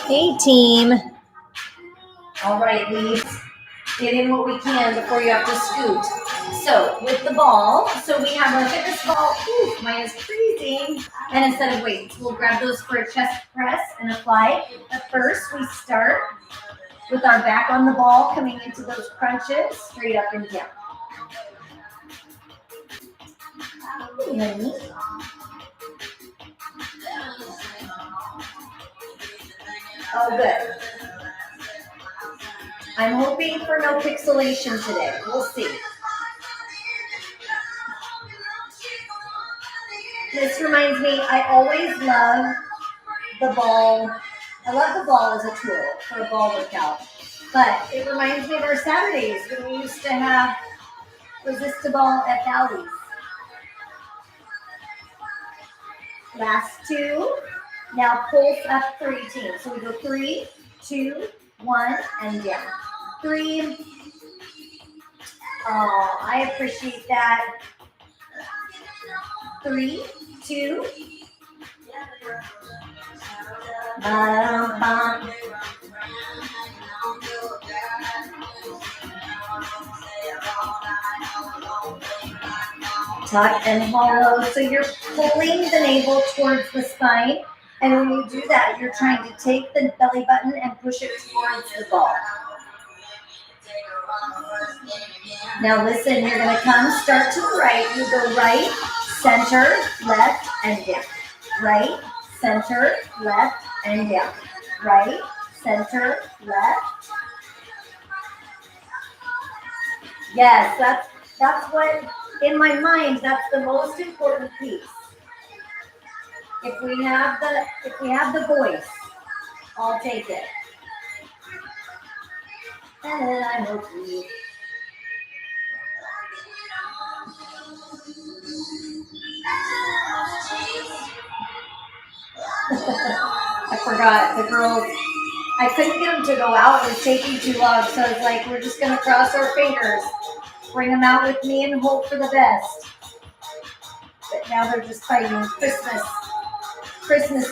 Hey team. All right, Leaves. Get in what we can before you have to scoot. So with the ball, so we have look at this ball. Ooh, mine is freezing. And instead of weights, we'll grab those for a chest press and apply. But first, we start with our back on the ball, coming into those crunches, straight up and down. Oh, good. I'm hoping for no pixelation today. We'll see. This reminds me, I always love the ball. I love the ball as a tool for a ball workout. But it reminds me of our Saturdays when we used to have resistable at Bally's. Last two. Now pulse up 3 teams. So we go 3, 2, 1, and down. 3. Oh, I appreciate that. 3, 2. Ba-dum-bum. Tuck and hollow. So you're pulling the navel towards the spine. And when you do that, you're trying to take the belly button and push it towards the ball. Now listen, you're going to start to the right. You go right, center, left, and down. Right, center, left, and down. Right, center, left. Yes, that's what, in my mind, that's the most important piece. If we have the voice, I'll take it. And I hope you. I forgot the girls. I couldn't get them to go out. It was taking too long. So I was like, we're just going to cross our fingers, bring them out with me and hope for the best. But now they're just fighting Christmas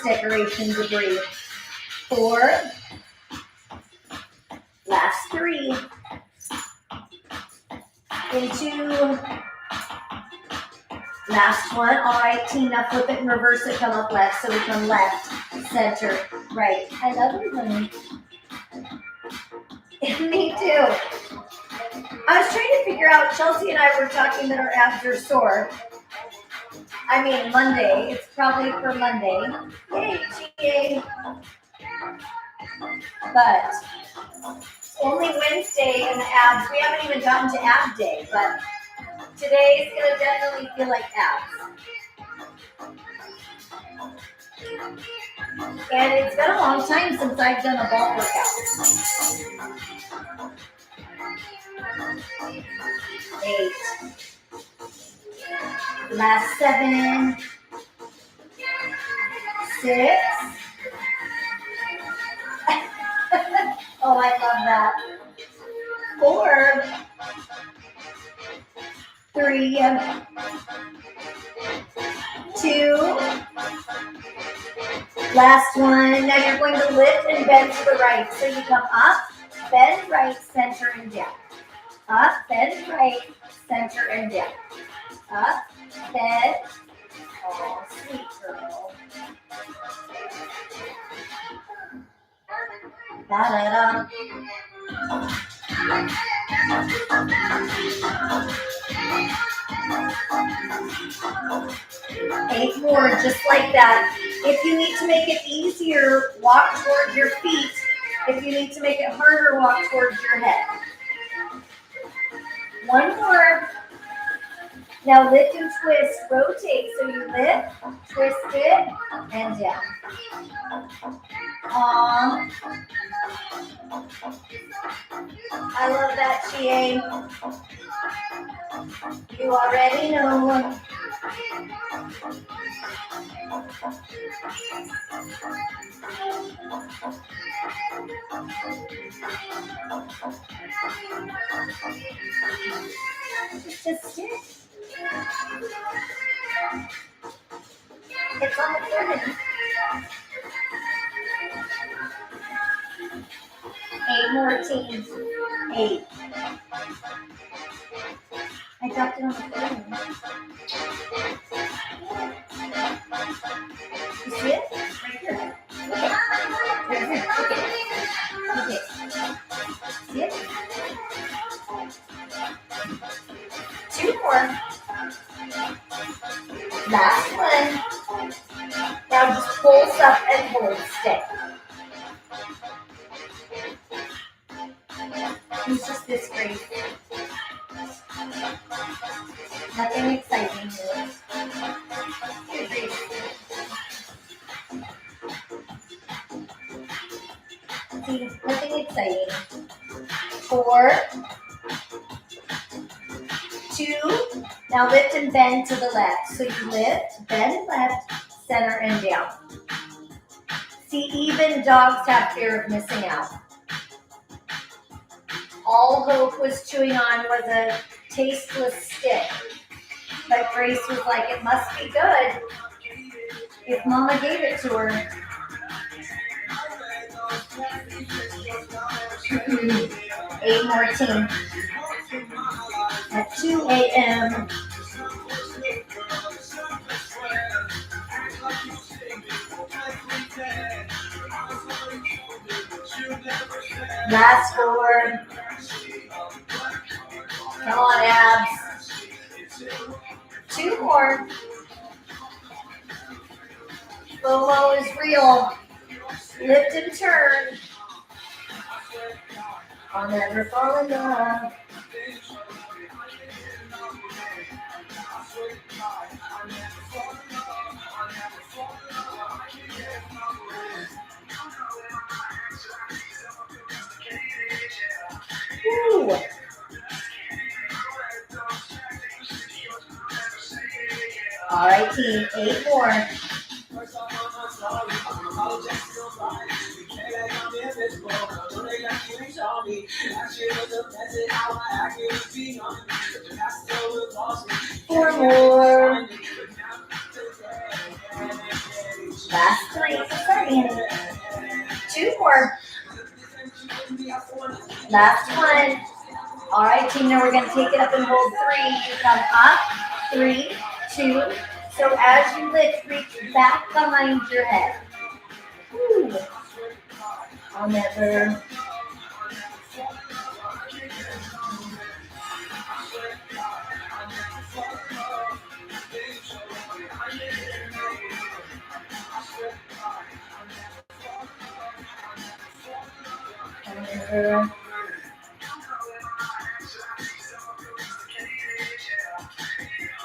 decoration debris. 4. Last 3. Into. Last one. All right, team. Now flip it and reverse it. Come up left. So we come left, center, right. I love you, honey. Me too. I was trying to figure out, Chelsea and I were talking that our abs are sore. I mean, Monday. It's probably for Monday. Yay, GA. But only Wednesday in the abs. We haven't even gotten to ab day, but today is going to definitely feel like abs. And it's been a long time since I've done a ball workout. 8. Last 7. 6. Oh, I love that. 4. 3. 2. Last one. Now you're going to lift and bend to the right. So you come up, bend right, center, and down. Up, bend right, center, and down. Up, bend. Oh, sweet girl. Da-da-da. 8 more, just like that. If you need to make it easier, walk towards your feet. If you need to make it harder, walk towards your head. 1 more. Now lift and twist, rotate. So you lift, twist it, and down. I love that, GA. You already know. Just a stick. It's on the floor. 8 more teams. 8. I dropped it on the floor. You see it? Right here. Look at it. Right here. Look at it. Look at it. See it? 2 more. Last one. Now just pulse up and hold stick. It's just this great. Nothing exciting here. See, nothing exciting. 4, 2. Now lift and bend to the left. So you lift, bend left, center, and down. See, even dogs have fear of missing out. All Hope was chewing on was a tasteless stick. But Grace was like, it must be good if Mama gave it to her. 8 more teams. At 2 a.m. Last 4. Come on, abs. 2 more. FOMO is real. Lift and turn. I'll never fall in love. Woo. All right, team. 8 more. Four more. Last 3. Sorry, 2 more. Last one. All right, team. Now we're going to take it up and hold 3. You come up. 3, 2. So as you lift, reach back behind your head. Woo. I'll never.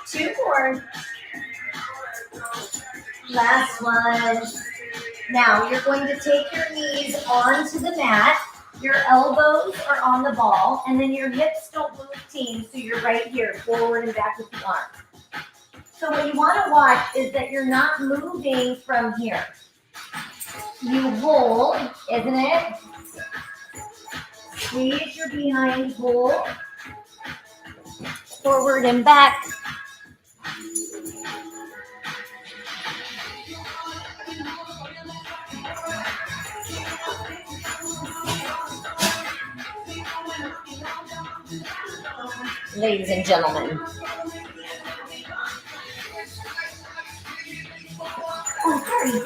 Two more. Last one. Now you're going to take your knees onto the mat. Your elbows are on the ball, and then your hips don't move, team. So you're right here, forward and back with the arms. So what you want to watch is that you're not moving from here. You hold, isn't it? Squeeze your behind, hold. Forward and back. Ladies and gentlemen. Oh, sorry.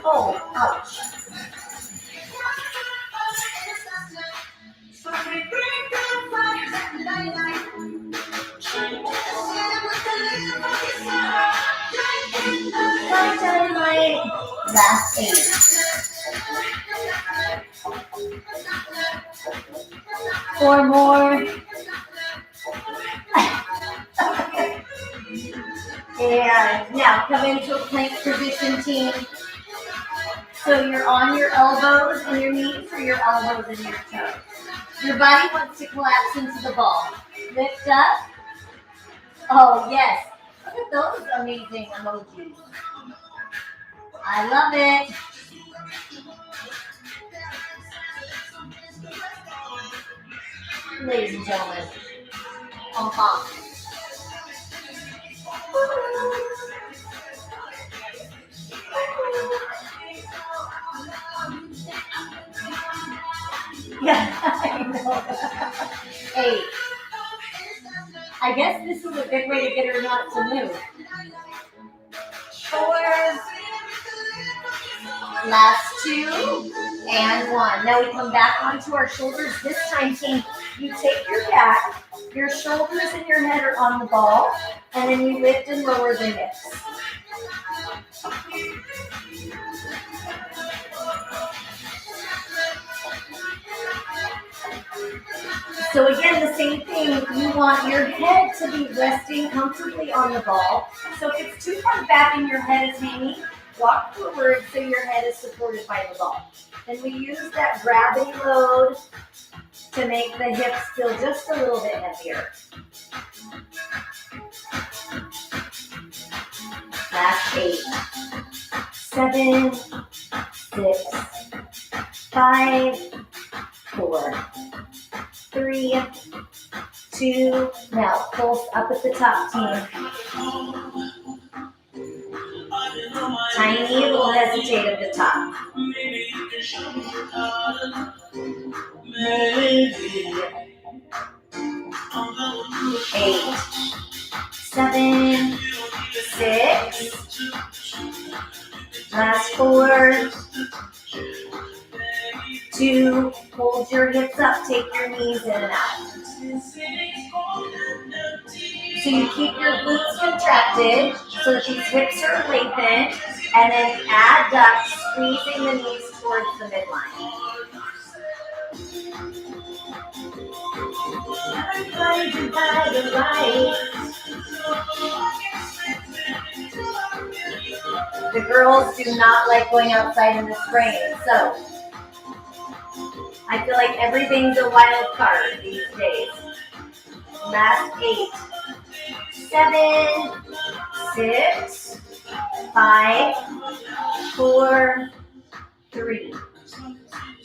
Oh, ouch. Last 8. 4 more. And now come into a plank position, team. So you're on your elbows, and your knees are your elbows and your toes. Your body wants to collapse into the ball. Lift up. Oh, yes. Look at those amazing emojis. I love it. Ladies and gentlemen. Pom-pom. Yeah, I know. Hey, I guess this is a good way to get her not to move. 4, last 2, and 1. Now we come back onto our shoulders. This time, team, you take your back, your shoulders and your head are on the ball, and then you lift and lower the hips. So again, the same thing, you want your head to be resting comfortably on the ball. So if it's too far back and your head is hanging, walk forward so your head is supported by the ball. And we use that gravity load to make the hips feel just a little bit heavier. Last 8, 7, 6, 5, 4, 3, 2, now pulse up at the top, team. Tiny little hesitate at the top. Maybe. 8, 7, 6, last 4, 2, hold your hips up, take your knees in and out. So you keep your glutes contracted so that these hips are lengthened, and then adduct, squeezing the knees towards the midline. The girls do not like going outside in the spring, so I feel like everything's a wild card these days. Last 8, 7, 6, 5, 4, 3,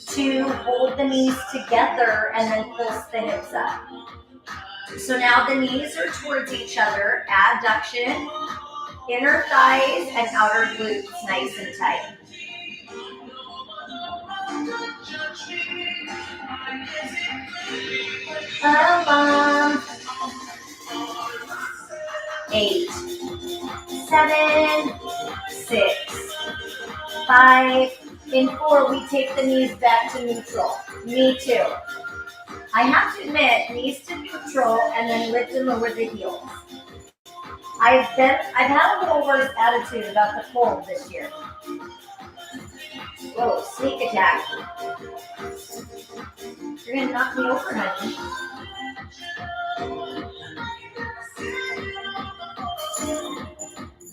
2, hold the knees together and then pulse the hips up. So now the knees are towards each other, adduction, inner thighs and outer glutes nice and tight. Along. 8, 7, 6, 5, in 4, we take the knees back to neutral. Me too. I have to admit, knees to neutral and then lift and lower the heels. I've had a little worse attitude about the cold this year. Whoa, sneak attack. You're gonna knock me over, honey.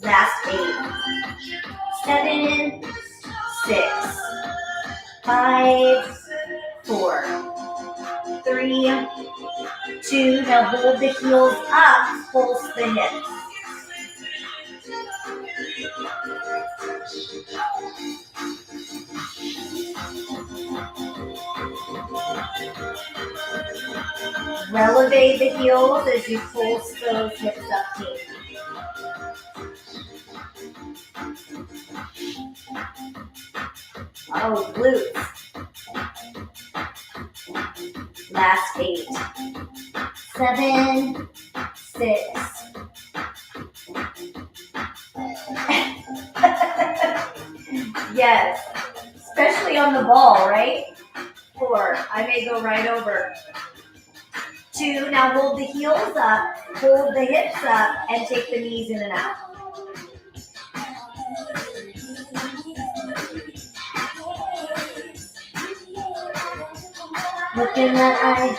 Last 8, 7, 6, 5, 4, 3, 2. Now hold the heels up, pulse the hips. Releve the heels as you pulse those hips up, team. Oh, glutes. Last 8, 7, 6. Yes, especially on the ball, right? 4, I may go right over. 2, now hold the heels up, hold the hips up, and take the knees in and out. Look in that eye.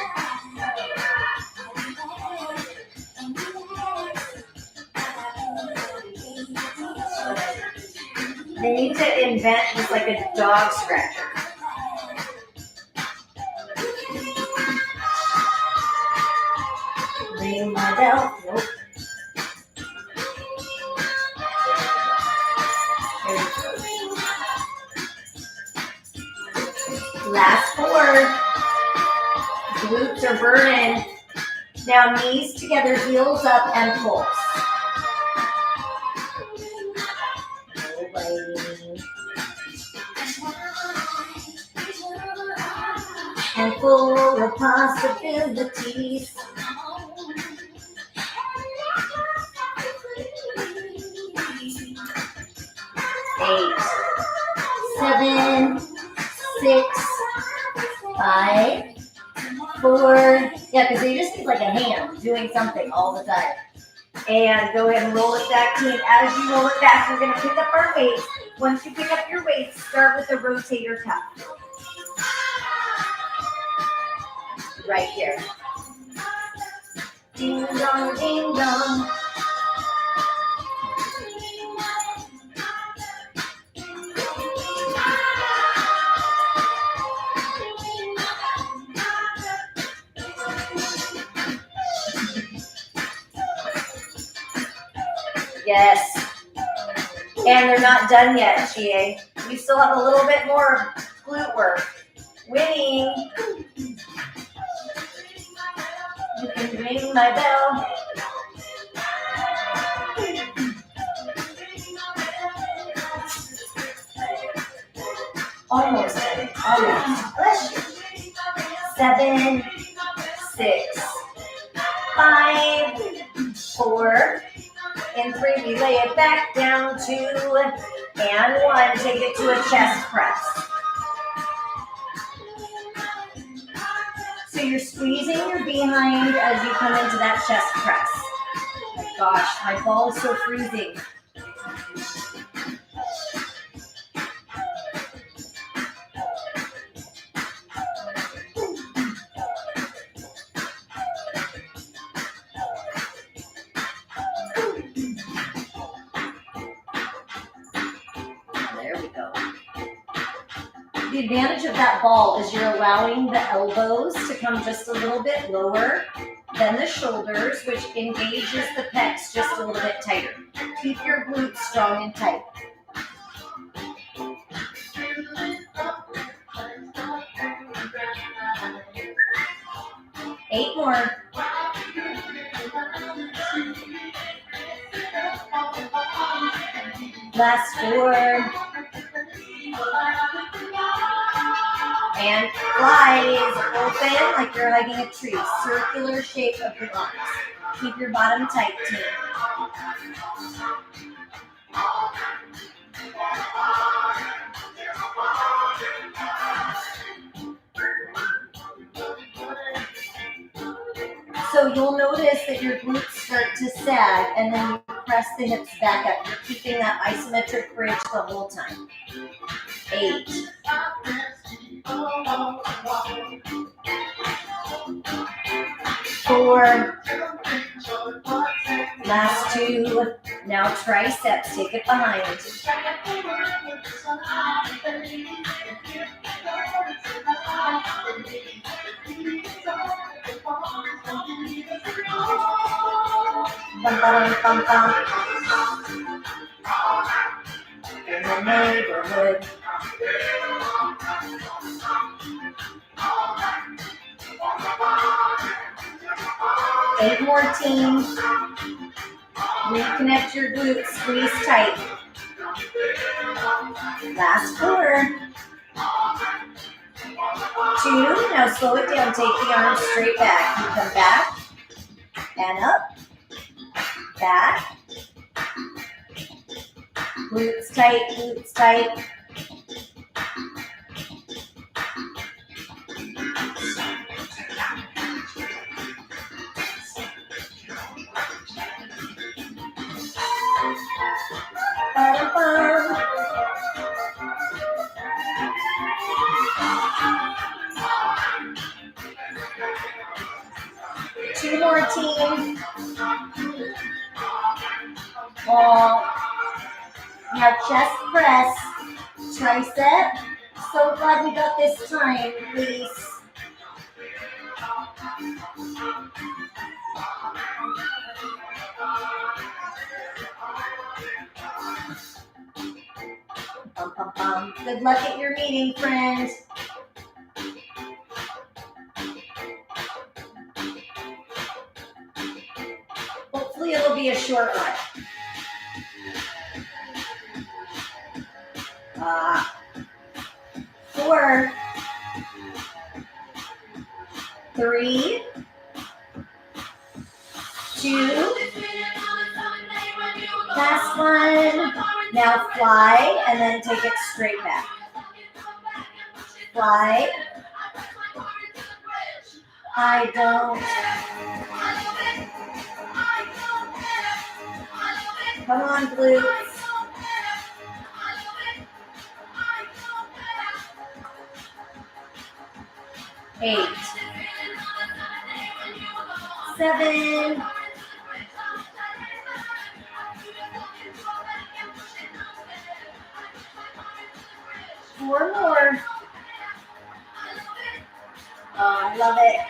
They need to invent just like a dog scratcher. Ring my bell. Nope. Last 4. Glutes are burning. Now knees together, heels up, and pulse. and full of possibilities. 8, 7, 6, 5, 4. Yeah, because they just need like a hand doing something all the time. And go ahead and roll it back, team. As you roll it back, we're going to pick up our weights. Once you pick up your weights, start with the rotator cuff. Right here. Ding dong, ding dong. Yes. And they're not done yet, GA. We still have a little bit more glute work. Winning. You can ring my bell. Almost. Bless you. 7, 6, 5, 4, and 3. We lay it back down. 2, and 1. Take it to a chest press. So you're squeezing your behind as you come into that chest press. Gosh, my ball is so freezing. There we go. The advantage of that ball is you're allowing the elbows to come just a little bit lower than the shoulders, which engages the pecs just a little bit tighter. Keep your glutes strong and tight. 8 more. Last 4. And flies open like you're hugging a tree. Circular shape of the arms. Keep your bottom tight, team. So you'll notice that your glutes start to sag and then you press the hips back up. You're keeping that isometric bridge the whole time. 8. 4. Last 2. Now triceps. Take it behind. Bum, bum, bum, bum. In the neighborhood. Eight more, team. Reconnect your glutes. Squeeze tight. Last 4. 2. Now slow it down. Take the arms straight back. You come back and up. Back. Glutes tight. Glutes tight. Two more, team. Now chest press, tricep. So glad we got this time, please. Bum, bum, bum. Good luck at your meeting, friends. Hopefully it'll be a short one. 4. 3, 2, last one. Now fly and then take it straight back. Fly. I don't. Come on, glutes. 8, 7, 4 more. Oh, I love it.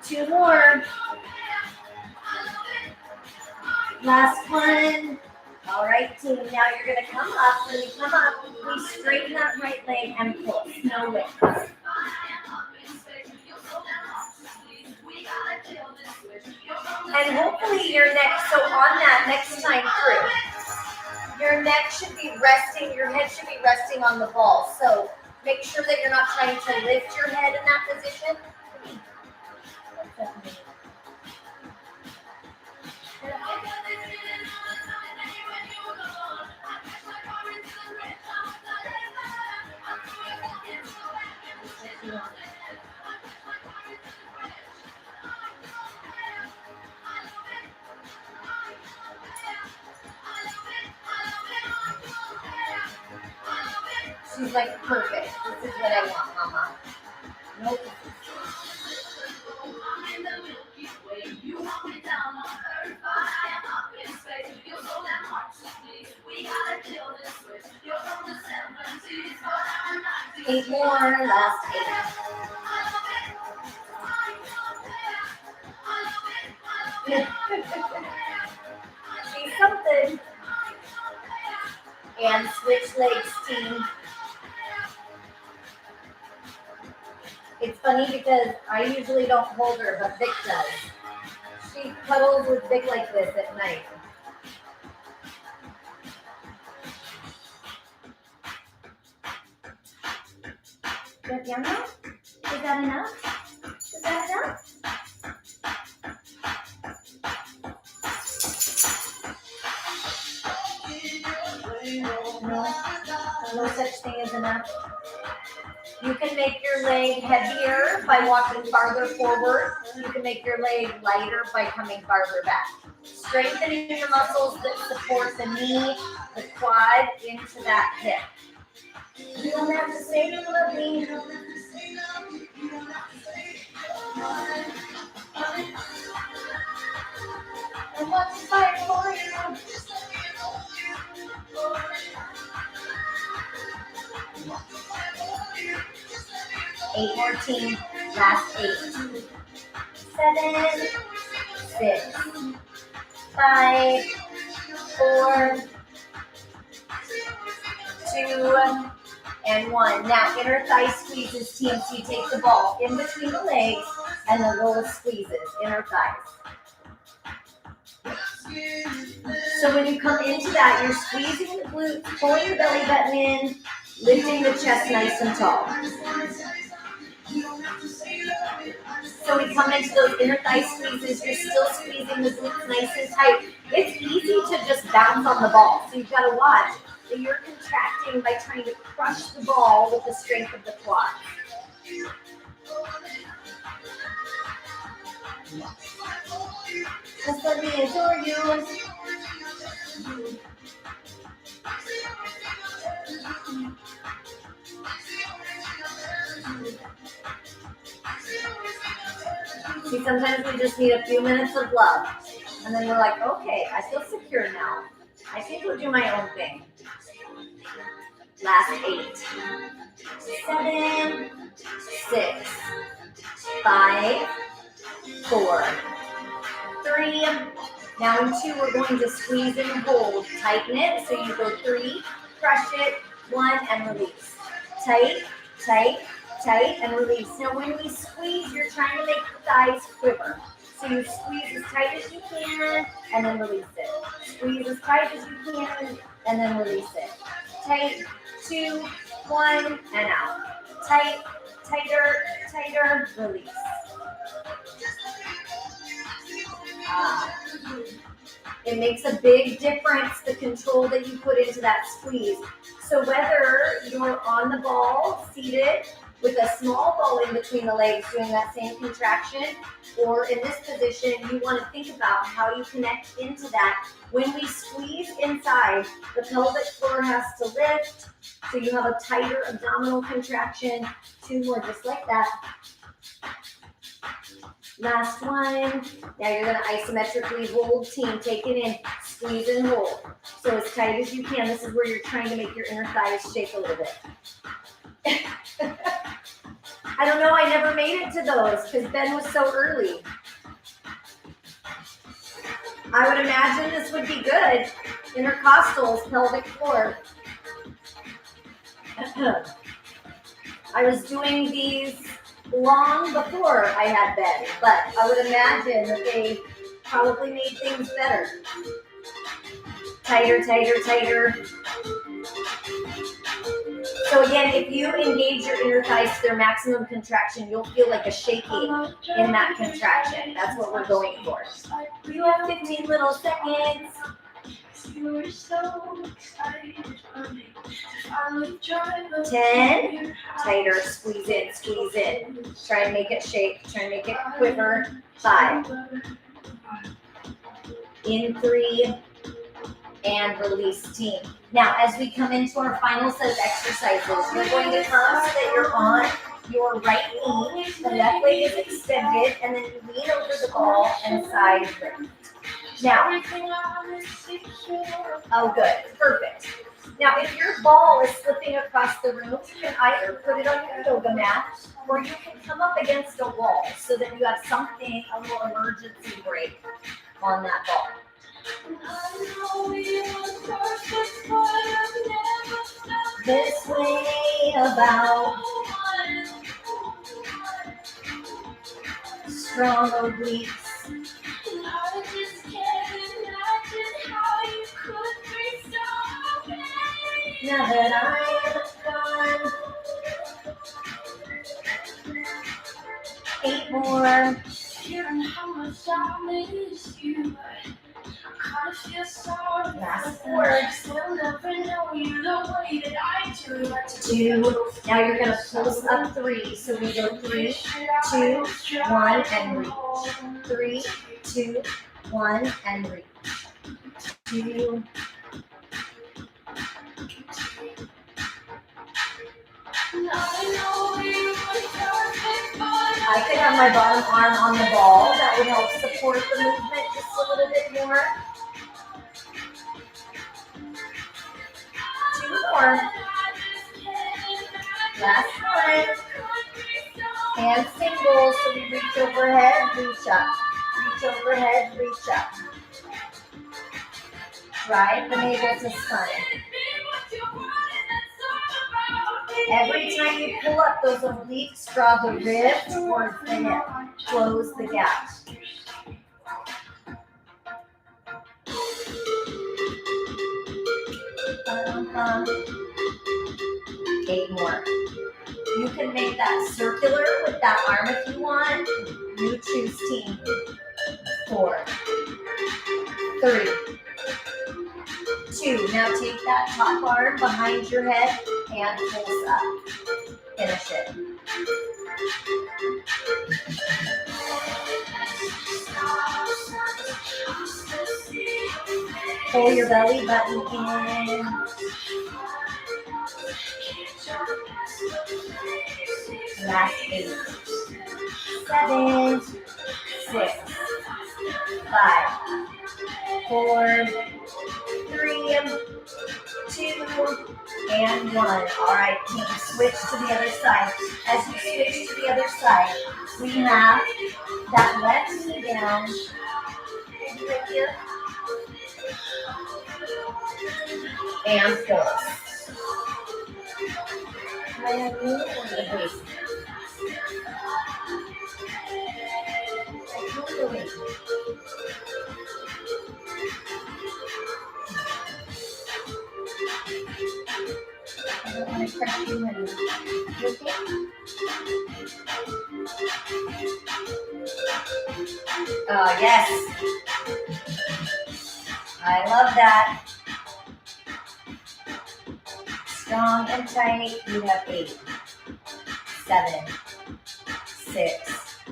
2 more. Last one. All right, team. Now you're going to come up. When you come up, we straighten that right leg and pull. No lift. And hopefully your neck, so on that next time through, your neck should be resting, your head should be resting on the ball. So make sure that you're not trying to lift your head in that position. She's like, perfect. This is what I want, Mama. Nope. Eight more, last 8. See something. And switch legs, team. It's funny because I usually don't hold her, but Vic does. She cuddles with Vic like this at night. Good, Yama? Is that enough? Is that enough? No such thing as enough. You can make your leg heavier by walking farther forward. You can make your leg lighter by coming farther back. Strengthening the muscles that support the knee, the quad, into that hip. You don't have to say you love me. I want to fight for you. 8 more, team. Last 8. 7, 6, 5, 4, 2, and 1. Now inner thigh squeezes, team. So you take the ball in between the legs and the little squeezes, inner thighs. So when you come into that, you're squeezing the glutes, pulling the belly button in, lifting the chest nice and tall. So we come into those inner thigh squeezes, you're still squeezing the glutes nice and tight. It's easy to just bounce on the ball. So you've got to watch that you're contracting by trying to crush the ball with the strength of the quad. Just let me adore you. See, sometimes we just need a few minutes of love. And then we're like, okay, I feel secure now. I can go do my own thing. Last 8. 7, 6, 5, 4, 3. Now in 2, we're going to squeeze and hold. Tighten it. So you go 3, crush it, 1, and release. Tight, tight, tight, and release. Now when we squeeze, you're trying to make the thighs quiver. So you squeeze as tight as you can, and then release it. Squeeze as tight as you can, and then release it. Tight, 2, 1, and out. Tight, tighter, tighter, release. It makes a big difference, the control that you put into that squeeze. So whether you're on the ball, seated, with a small ball in between the legs doing that same contraction, or in this position, you want to think about how you connect into that. When we squeeze inside, the pelvic floor has to lift, so you have a tighter abdominal contraction. 2 more just like that. Last one. Now you're going to isometrically hold, team. Take it in, squeeze and hold. So as tight as you can. This is where you're trying to make your inner thighs shake a little bit. I don't know, I never made it to those because Ben was so early. I would imagine this would be good. Intercostals, pelvic floor. I was doing these long before I had Ben, but I would imagine that they probably made things better. Tighter, tighter, tighter. So again, if you engage your inner thighs to their maximum contraction, you'll feel like a shaking in that contraction. That's what we're going for. You have 15 little seconds. 10, tighter, squeeze in, squeeze in. Try and make it shake, try and make it quiver. 5, in 3, and release, team. Now, as we come into our final set of exercises, you're going to come so that you're on your right knee, the left leg is extended, and then you lean over the ball and side lift. Now, oh good, perfect. Now, if your ball is slipping across the room, you can either put it on your yoga mat, or you can come up against a wall so that you have something, a little emergency brake on that ball. This way about strong obliques. Now that I am gone, 8 more. Last 4. 2. Now you're going to pulse up 3. So we go 3, 2, 1, and reach. 3, 2, 1, and reach. 2. I could have my bottom arm on the ball. That would help support the movement just a little bit more. 2 more. Last one. And singles. So we reach overhead, reach up. Reach overhead, reach up. Drive the navel to spine. Every time you pull up those obliques, draw the rib towards the hip. Close the gap. Eight more. You can make that circular with that arm if you want. You choose, team. 4, 3, 2. Now take that top arm behind your head and pulse up. Finish it. Pull your belly button in. Last 8. 7, 6, 5, 4, 3, 2, and 1. All right, team, switch to the other side. As you switch to the other side, we have that left knee down. Right here. And pulse. My knee or the base? I don't want to crush you in. You okay? Yes. I love that. Strong and tight. You have 8, 7, 6,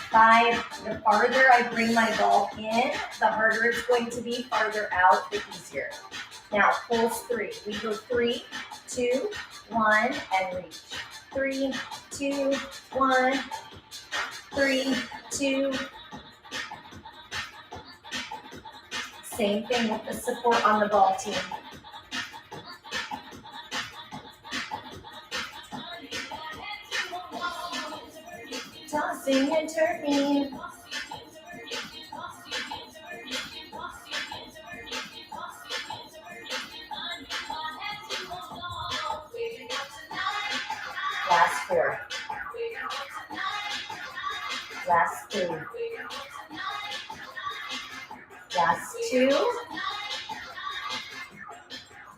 5. The farther I bring my ball in, the harder it's going to be. Farther out, the easier. Now, pulse 3. We go 3, 2, 1, and reach. 3, 2, 1, 3, 2. Same thing with the support on the ball team. Tossing and turning. Last 4. Last 3. Last 2.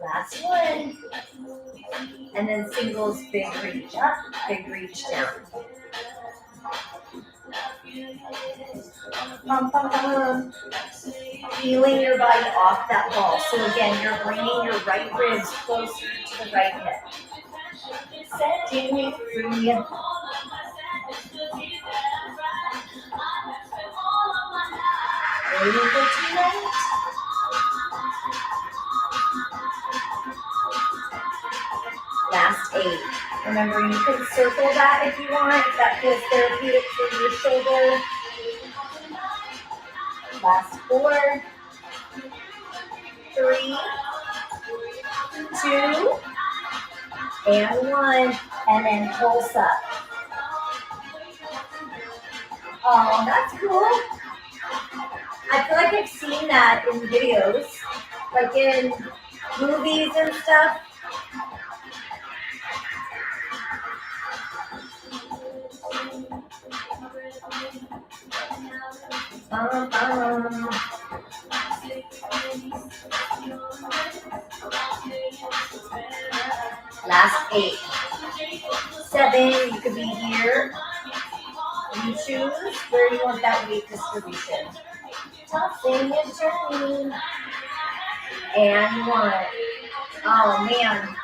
Last 1. And then singles, big reach up, big reach down. Bum, bum, bum. Feeling your body off that ball. So again, you're bringing your right ribs closer to the right hip. Setting it free. Ready for tonight? Last 8. Remember, you can circle that if you want, if that feels therapeutic for your shoulder. Last 4, 3, 2, and 1, and then pulse up. Oh, that's cool. I feel like I've seen that in videos, like in movies and stuff. Last 8. 7, you could be here. You choose where you want that weight distribution. Tossing and turning. And 1. Oh man,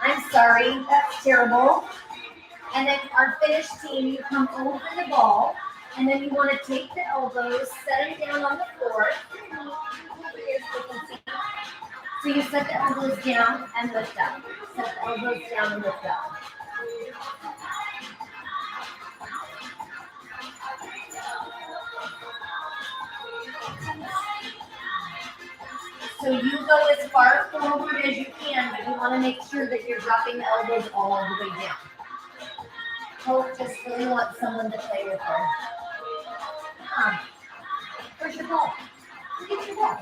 I'm sorry, that's terrible. And then our finish team, you come over the ball, and then you want to take the elbows, set them down on the floor. So you set the elbows down and lift up. Set the elbows down and lift up. So you go as far forward as you can, but you want to make sure that you're dropping the elbows all the way down. Hope just really wants someone to play with her. Where's your ball? Get your ball.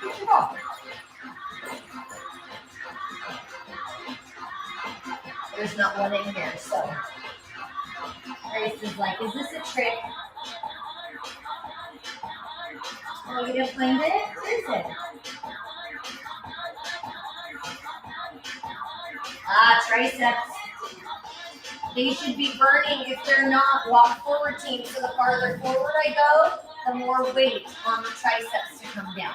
Get your ball. There's not one in here, so Grace is like, is this a trick? Oh, you didn't find it? Where is it? Triceps. They should be burning. If they're not, walk forward team. So the farther forward I go, the more weight on the triceps to come down.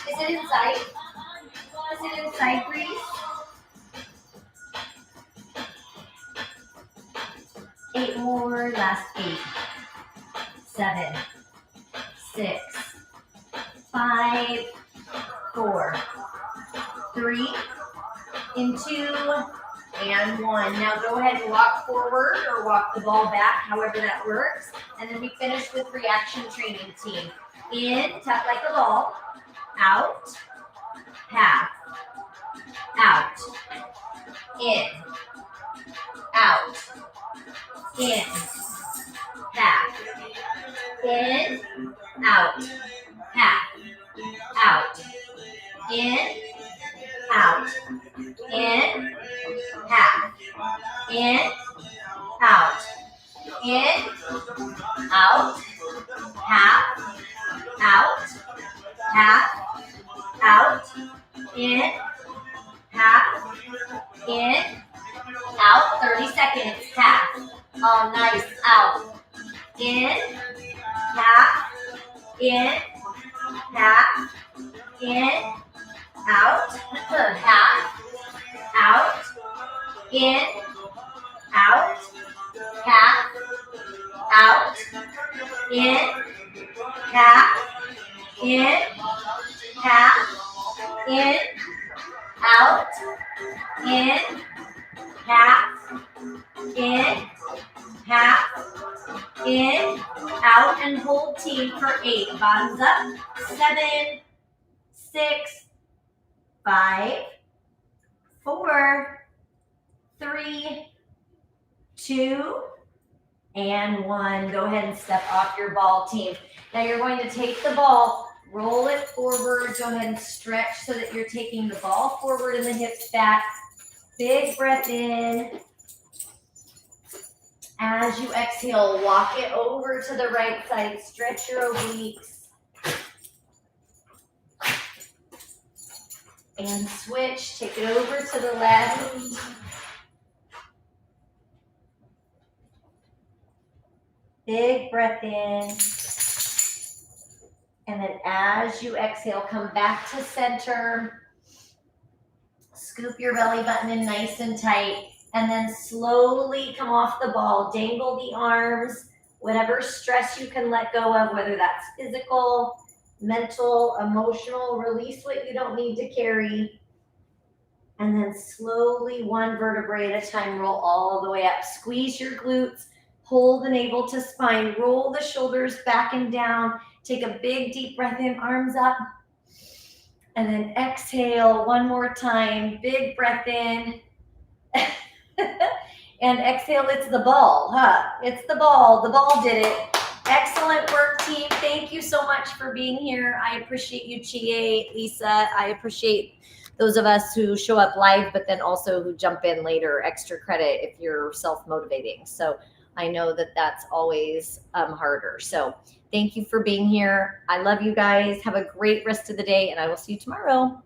Is it inside? Is it inside, Grace? Eight more, last 8. 7, 6, 5, 4, 3, and 2, and 1. Now go ahead and walk forward or walk the ball back, however that works. And then we finish with reaction training team. In, tap like a ball. Out, half, out, in, out, in, half, in, out, half, out, in, out, in, half, in, out, in, out, half, out, half, out, in, half, in, tap, in, tap, in, out, tap, out, in, out, tap, out, in, tap, in, tap, in, out, in, tap, in, tap, in, out, and hold team for 8. Bottoms up. 7, 6, 5, 4, 3, 2, and 1. Go ahead and step off your ball, team. Now you're going to take the ball, roll it forward. Go ahead and stretch so that you're taking the ball forward and the hips back. Big breath in. As you exhale, walk it over to the right side. Stretch your obliques. And switch. Take it over to the left. Big breath in. And then as you exhale, come back to center. Scoop your belly button in nice and tight. And then slowly come off the ball. Dangle the arms. Whatever stress you can let go of, whether that's physical, mental, emotional, release what you don't need to carry. And then slowly, one vertebrae at a time, roll all the way up. Squeeze your glutes. Pull the navel to spine. Roll the shoulders back and down. Take a big deep breath in, arms up. And then exhale one more time. Big breath in. And exhale, it's the ball, huh? It's the ball. The ball did it. Excellent work, team. Thank you so much for being here. I appreciate you, Chie, Lisa. I appreciate those of us who show up live, but then also who jump in later, extra credit if you're self-motivating. So I know that that's always harder. So thank you for being here. I love you guys. Have a great rest of the day, and I will see you tomorrow.